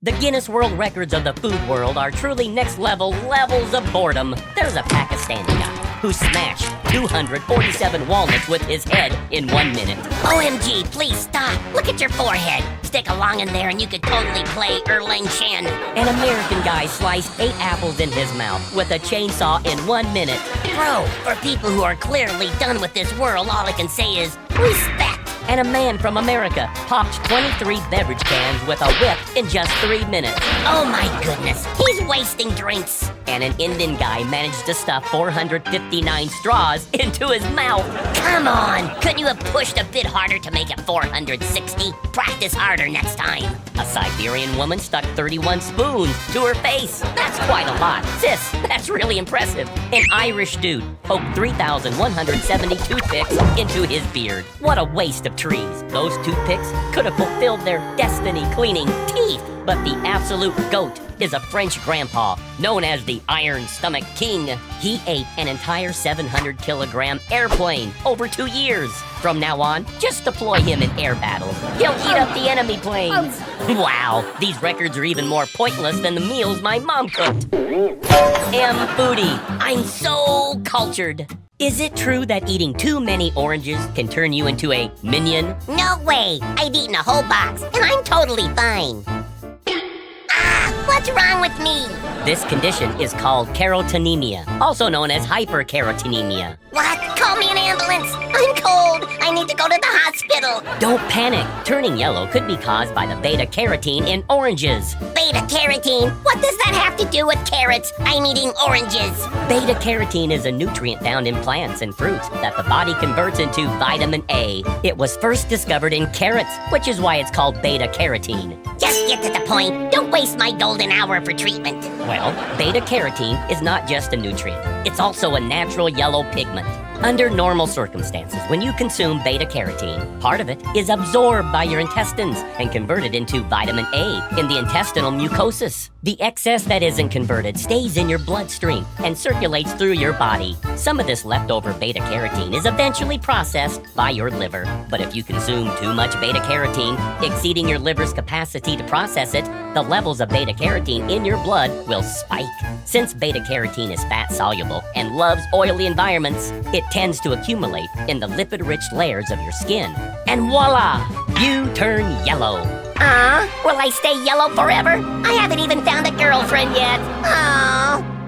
The Guinness World Records of the food world are truly next level levels of boredom. There's a Pakistani guy who smashed 247 walnuts with his head in 1 minute. OMG, please stop. Look at your forehead. Stick along in there and you could totally play Erling Chen. An American guy sliced 8 apples in his mouth with a chainsaw in 1 minute. Bro, for people who are clearly done with this world, all I can say is respect. And a man from America popped 23 beverage cans with a whip in just 3 minutes. Oh my goodness, he's wasting drinks. And an Indian guy managed to stuff 459 straws into his mouth. Come on, couldn't you have pushed a bit harder to make it 460? Practice harder next time. A Siberian woman stuck 31 spoons to her face. That's quite a lot. Sis, that's really impressive. An Irish dude poked 3,170 toothpicks into his beard. What a waste of trees. Those toothpicks could have fulfilled their destiny cleaning teeth. But the absolute goat is a French grandpa known as the Iron Stomach King. He ate an entire 700-kilogram airplane over 2 years. From now on, just deploy him in air battles. He'll eat up the enemy planes. Wow, these records are even more pointless than the meals my mom cooked. MFoodie, I'm so cultured. Is it true that eating too many oranges can turn you into a minion? No way, I've eaten a whole box and I'm totally fine. What's wrong with me? This condition is called carotenemia, also known as hypercarotenemia. What? Call me an ambulance. I'm cold. I need to go to the hospital. Don't panic. Turning yellow could be caused by the beta-carotene in oranges. Beta-carotene? What does that have to do with carrots? I'm eating oranges. Beta-carotene is a nutrient found in plants and fruits that the body converts into vitamin A. It was first discovered in carrots, which is why it's called beta-carotene. Just get to the point. Don't waste my golden hour for treatment. Well, beta-carotene is not just a nutrient. It's also a natural yellow pigment. Under normal circumstances, when you consume beta-carotene, part of it is absorbed by your intestines and converted into vitamin A in the intestinal mucosis. The excess that isn't converted stays in your bloodstream and circulates through your body. Some of this leftover beta-carotene is eventually processed by your liver. But if you consume too much beta-carotene, exceeding your liver's capacity to process it, the levels of beta-carotene in your blood will spike. Since beta-carotene is fat-soluble and loves oily environments, it tends to accumulate in the lipid-rich layers of your skin. And voila! You turn yellow. Will I stay yellow forever? I haven't even found a girlfriend yet.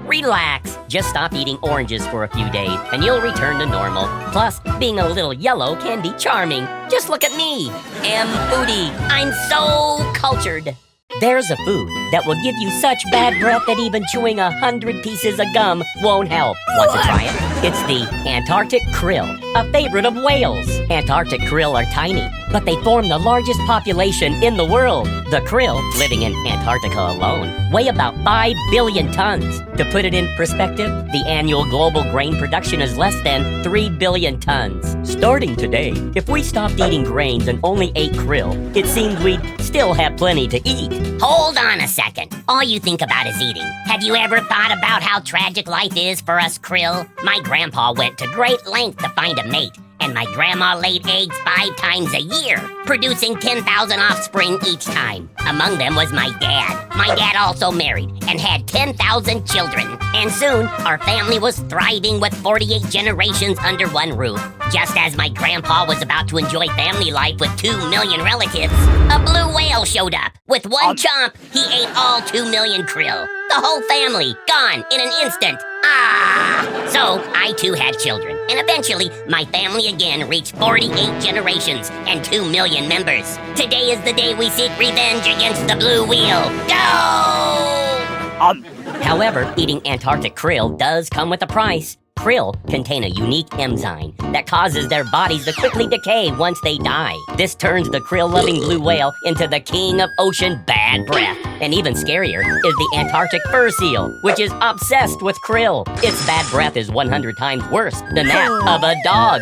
Relax. Just stop eating oranges for a few days and you'll return to normal. Plus, being a little yellow can be charming. Just look at me. MFoodie. I'm so cultured. There's a food that will give you such bad breath that even chewing 100 pieces of gum won't help. Want to try it? It's the Antarctic Krill, a favorite of whales. Antarctic krill are tiny, but they form the largest population in the world. The krill, living in Antarctica alone, weigh about 5 billion tons. To put it in perspective, the annual global grain production is less than 3 billion tons. Starting today, if we stopped eating grains and only ate krill, it seems we'd still have plenty to eat. Hold on a second. All you think about is eating. Have you ever thought about how tragic life is for us krill? My grandpa went to great length to find a mate, and my grandma laid eggs 5 times a year, producing 10,000 offspring each time. Among them was my dad. My dad also married and had 10,000 children. And soon, our family was thriving with 48 generations under one roof. Just as my grandpa was about to enjoy family life with 2 million relatives, a blue whale showed up. With one chomp, he ate all 2 million krill. The whole family, gone in an instant. So I too had children, and eventually my family again reached 48 generations and 2 million members. Today is the day we seek revenge against the blue whale. Go! However, eating Antarctic krill does come with a price. Krill contain a unique enzyme that causes their bodies to quickly decay once they die. This turns the krill-loving blue whale into the king of ocean bad breath. And even scarier is the Antarctic fur seal, which is obsessed with krill. Its bad breath is 100 times worse than that of a dog.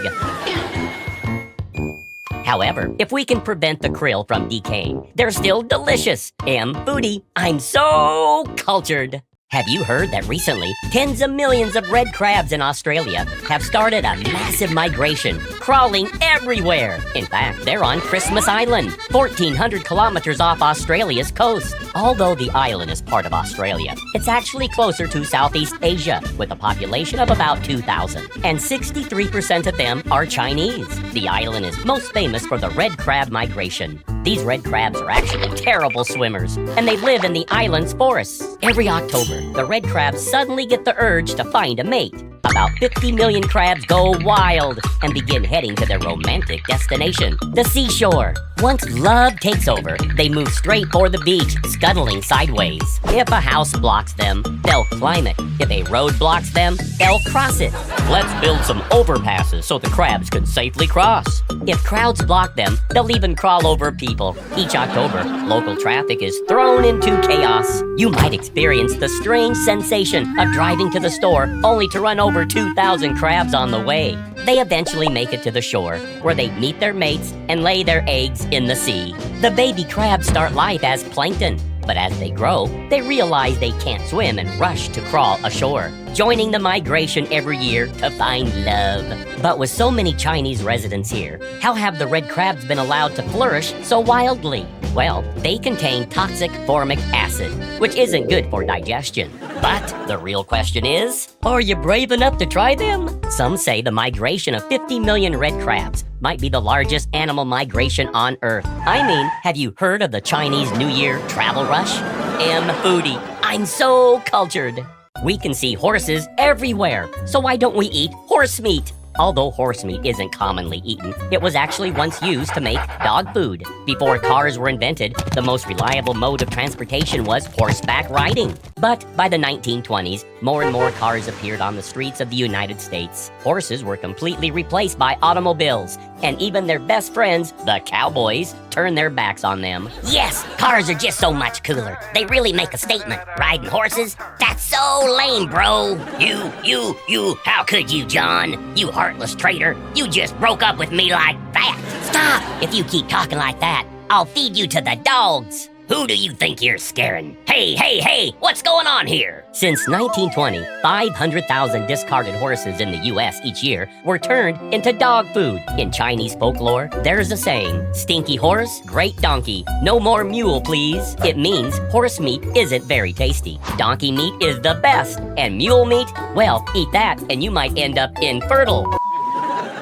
However, if we can prevent the krill from decaying, they're still delicious. MFoodie, I'm so cultured. Have you heard that recently, tens of millions of red crabs in Australia have started a massive migration, crawling everywhere? In fact, they're on Christmas Island, 1,400 kilometers off Australia's coast. Although the island is part of Australia, it's actually closer to Southeast Asia, with a population of about 2,000, and 63% of them are Chinese. The island is most famous for the red crab migration. These red crabs are actually terrible swimmers, and they live in the island's forests. Every October, the red crabs suddenly get the urge to find a mate. About 50 million crabs go wild and begin heading to their romantic destination, the seashore. Once love takes over, they move straight for the beach, scuttling sideways. If a house blocks them, they'll climb it. If a road blocks them, they'll cross it. Let's build some overpasses so the crabs can safely cross. If crowds block them, they'll even crawl over people. Each October, local traffic is thrown into chaos. You might experience the strange sensation of driving to the store only to run over 2,000 crabs on the way. They eventually make it to the shore, where they meet their mates and lay their eggs in the sea. The baby crabs start life as plankton, but as they grow, they realize they can't swim and rush to crawl ashore, joining the migration every year to find love. But with so many Chinese residents here, how have the red crabs been allowed to flourish so wildly? Well, they contain toxic formic acid, which isn't good for digestion. But the real question is, are you brave enough to try them? Some say the migration of 50 million red crabs might be the largest animal migration on Earth. I mean, have you heard of the Chinese New Year travel rush? MFoodie, I'm so cultured. We can see horses everywhere, so why don't we eat horse meat? Although horse meat isn't commonly eaten, it was actually once used to make dog food. Before cars were invented, the most reliable mode of transportation was horseback riding. But by the 1920s, more and more cars appeared on the streets of the United States. Horses were completely replaced by automobiles, and even their best friends, the cowboys, turned their backs on them. Yes, cars are just so much cooler. They really make a statement. Riding horses? That's so lame, bro. You, how could you, John? You heartless traitor. You just broke up with me like that. Stop! If you keep talking like that, I'll feed you to the dogs. Who do you think you're scaring? Hey, what's going on here? Since 1920, 500,000 discarded horses in the U.S. each year were turned into dog food. In Chinese folklore, there's a saying, stinky horse, great donkey, no more mule please. It means horse meat isn't very tasty. Donkey meat is the best, and mule meat, well, eat that and you might end up infertile.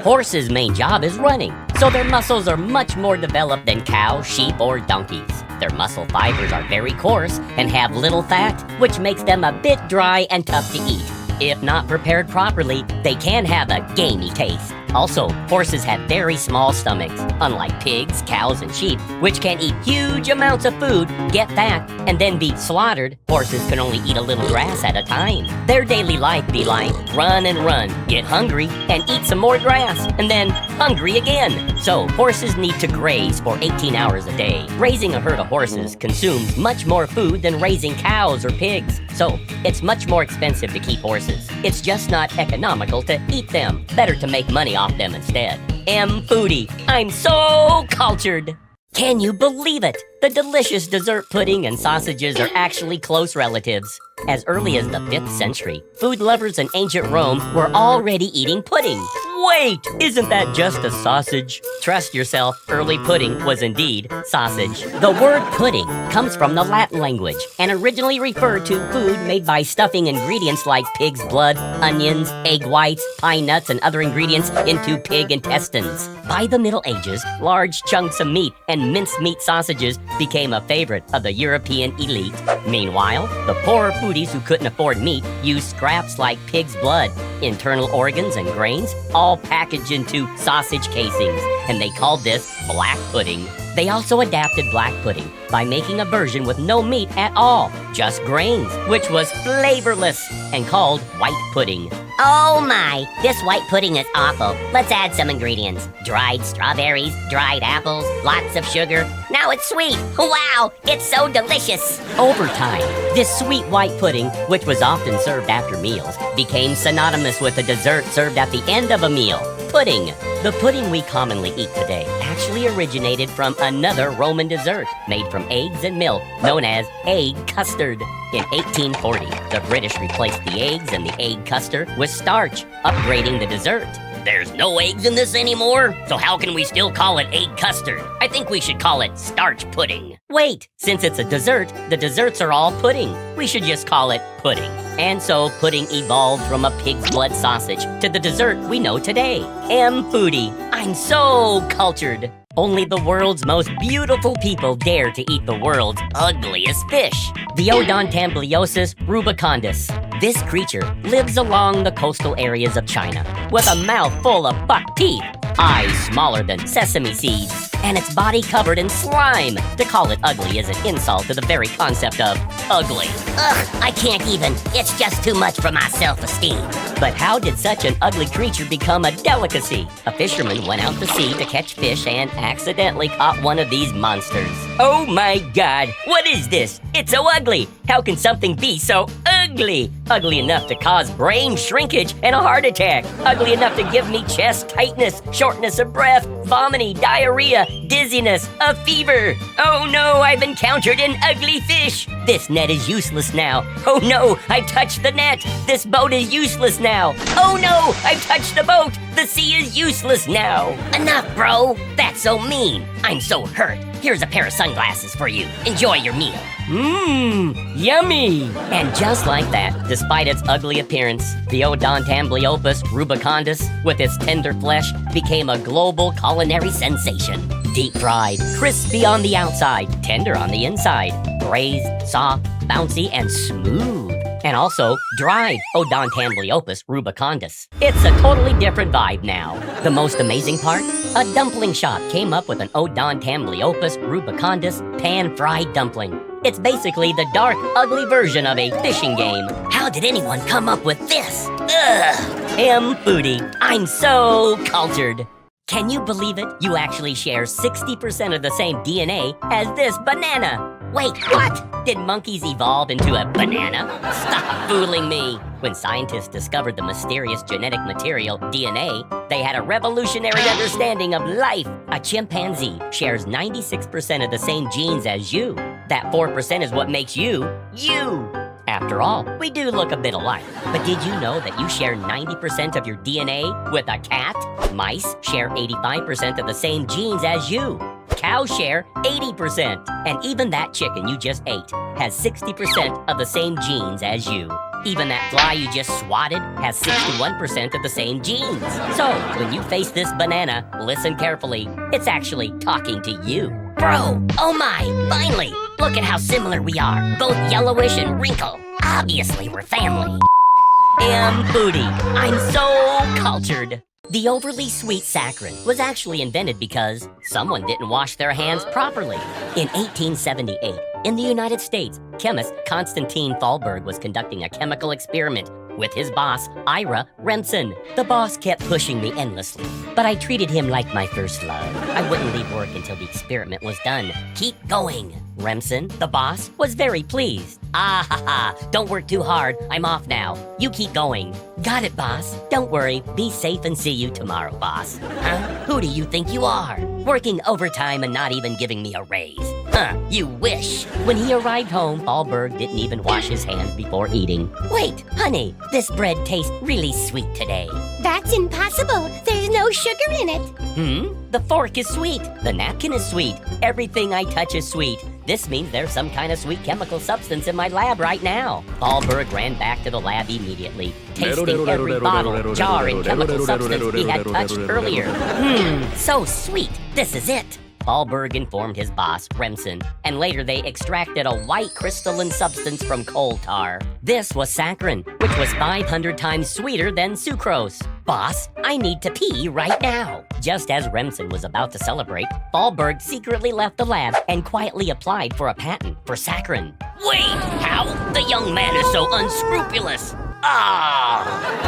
Horses' main job is running, so their muscles are much more developed than cows, sheep, or donkeys. Their muscle fibers are very coarse and have little fat, which makes them a bit dry and tough to eat. If not prepared properly, they can have a gamey taste. Also, horses have very small stomachs, unlike pigs, cows, and sheep, which can eat huge amounts of food, get fat, and then be slaughtered. Horses can only eat a little grass at a time. Their daily life be like run and run, get hungry, and eat some more grass, and then hungry again. So, horses need to graze for 18 hours a day. Raising a herd of horses consumes much more food than raising cows or pigs. So, it's much more expensive to keep horses. It's just not economical to eat them. Better to make money off them instead. MFoodie, I'm so cultured. Can you believe it? The delicious dessert pudding and sausages are actually close relatives. As early as the 5th century, food lovers in ancient Rome were already eating pudding. Wait, isn't that just a sausage? Trust yourself, early pudding was indeed sausage. The word pudding comes from the Latin language and originally referred to food made by stuffing ingredients like pig's blood, onions, egg whites, pine nuts, and other ingredients into pig intestines. By the Middle Ages, large chunks of meat and mincemeat sausages became a favorite of the European elite. Meanwhile, the poorer foodies who couldn't afford meat used scraps like pig's blood, internal organs, and grains, all packaged into sausage casings, and they called this black pudding. They also adapted black pudding by making a version with no meat at all, just grains, which was flavorless and called white pudding. Oh my, this white pudding is awful. Let's add some ingredients. Dried strawberries, dried apples, lots of sugar. Now it's sweet. Wow, it's so delicious. Over time, this sweet white pudding, which was often served after meals, became synonymous with a dessert served at the end of a meal, pudding. The pudding we commonly eat today actually originated from another Roman dessert made from eggs and milk known as egg custard. In 1840, the British replaced the eggs and the egg custard with starch, upgrading the dessert. There's no eggs in this anymore, so how can we still call it egg custard? I think we should call it starch pudding. Wait, since it's a dessert, the desserts are all pudding. We should just call it pudding. And so pudding evolved from a pig's blood sausage to the dessert we know today. MFoodie, I'm so cultured. Only the world's most beautiful people dare to eat the world's ugliest fish, the Odontambliosis rubicondus. This creature lives along the coastal areas of China with a mouth full of buck teeth, eyes smaller than sesame seeds, and its body covered in slime. To call it ugly is an insult to the very concept of ugly. Ugh, I can't even. It's just too much for my self-esteem. But how did such an ugly creature become a delicacy? A fisherman went out to sea to catch fish and accidentally caught one of these monsters. Oh my God, what is this? It's so ugly. How can something be so ugly? Ugly enough to cause brain shrinkage and a heart attack. Ugly enough to give me chest tightness, shortness of breath, vomiting, diarrhea, dizziness, a fever. Oh no, I've encountered an ugly fish. This net is useless now. Oh no, I've touched the net. This boat is useless now. Oh no, I've touched the boat. The sea is useless now. Enough, bro. That's so mean. I'm so hurt. Here's a pair of sunglasses for you. Enjoy your meal. Yummy! And just like that, despite its ugly appearance, the Odontambliosis rubicondus, with its tender flesh, became a global culinary sensation. Deep fried, crispy on the outside, tender on the inside, braised, soft, bouncy, and smooth. And also dried Odontambliosis rubicondus. It's a totally different vibe now. The most amazing part? A dumpling shop came up with an Odontambliosis rubicondus pan-fried dumpling. It's basically the dark, ugly version of a fishing game. How did anyone come up with this? Ugh! MFoodie, I'm so cultured. Can you believe it? You actually share 60% of the same DNA as this banana. Wait, what? Did monkeys evolve into a banana? Stop fooling me! When scientists discovered the mysterious genetic material, DNA, they had a revolutionary understanding of life. A chimpanzee shares 96% of the same genes as you. That 4% is what makes you, you. After all, we do look a bit alike. But did you know that you share 90% of your DNA with a cat? Mice share 85% of the same genes as you. Cows share 80%. And even that chicken you just ate has 60% of the same genes as you. Even that fly you just swatted has 61% of the same genes. So, when you face this banana, listen carefully. It's actually talking to you. Bro, oh my, finally! Look at how similar we are, both yellowish and wrinkled. Obviously, we're family. MFoodie, I'm so cultured. The overly sweet saccharin was actually invented because someone didn't wash their hands properly. In 1878, in the United States, chemist Konstantin Thalberg was conducting a chemical experiment with his boss, Ira Remsen. The boss kept pushing me endlessly, but I treated him like my first love. I wouldn't leave work until the experiment was done. Keep going. Remsen, the boss, was very pleased. Ah ha ha, don't work too hard. I'm off now. You keep going. Got it, boss. Don't worry. Be safe and see you tomorrow, boss. Huh? Who do you think you are? Working overtime and not even giving me a raise. Huh, you wish. When he arrived home, Thalberg didn't even wash his hands before eating. Wait, honey, this bread tastes really sweet today. That's impossible. There's no sugar in it. The fork is sweet. The napkin is sweet. Everything I touch is sweet. This means there's some kind of sweet chemical substance in my lab right now. Thalberg ran back to the lab immediately, tasting every bottle, jar, and chemical substance he had touched earlier. So sweet. This is it. Thalberg informed his boss, Remsen, and later they extracted a white crystalline substance from coal tar. This was saccharin, which was 500 times sweeter than sucrose. Boss, I need to pee right now. Just as Remsen was about to celebrate, Thalberg secretly left the lab and quietly applied for a patent for saccharin. Wait, how? The young man is so unscrupulous.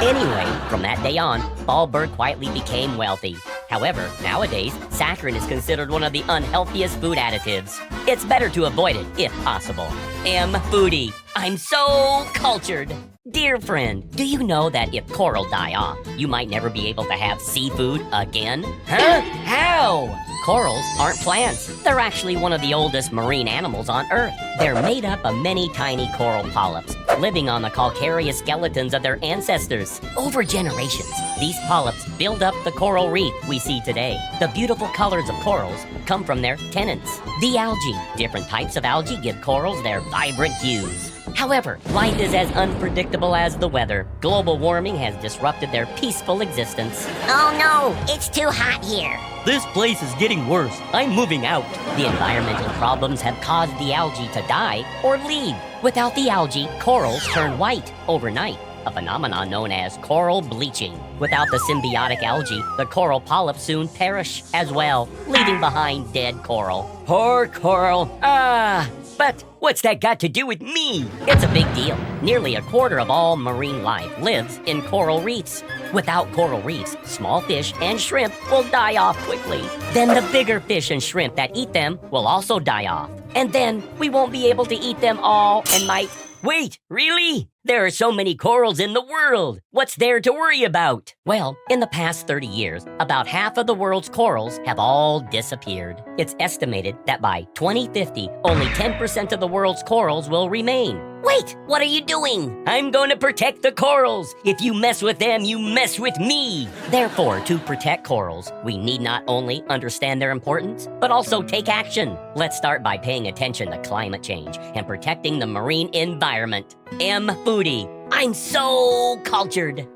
Anyway, from that day on, Thalberg quietly became wealthy. However, nowadays, saccharin is considered one of the unhealthiest food additives. It's better to avoid it if possible. MFoodie, I'm so cultured. Dear friend, do you know that if coral die off, you might never be able to have seafood again? Huh? How? Corals aren't plants. They're actually one of the oldest marine animals on Earth. They're made up of many tiny coral polyps, living on the calcareous skeletons of their ancestors. Over generations, these polyps build up the coral reef we see today. The beautiful colors of corals come from their tenants, the algae. Different types of algae give corals their vibrant hues. However, life is as unpredictable as the weather. Global warming has disrupted their peaceful existence. Oh no, it's too hot here. This place is getting worse. I'm moving out. The environmental problems have caused the algae to die or leave. Without the algae, corals turn white overnight, a phenomenon known as coral bleaching. Without the symbiotic algae, the coral polyps soon perish as well, leaving behind dead coral. Poor coral. But what's that got to do with me? It's a big deal. Nearly a quarter of all marine life lives in coral reefs. Without coral reefs, small fish and shrimp will die off quickly. Then the bigger fish and shrimp that eat them will also die off. And then we won't be able to eat them all and might... Wait, really? There are so many corals in the world. What's there to worry about? Well, in the past 30 years, about half of the world's corals have all disappeared. It's estimated that by 2050, only 10% of the world's corals will remain. Wait, what are you doing? I'm going to protect the corals. If you mess with them, you mess with me. Therefore, to protect corals, we need not only understand their importance, but also take action. Let's start by paying attention to climate change and protecting the marine environment. MFoodie. I'm so cultured.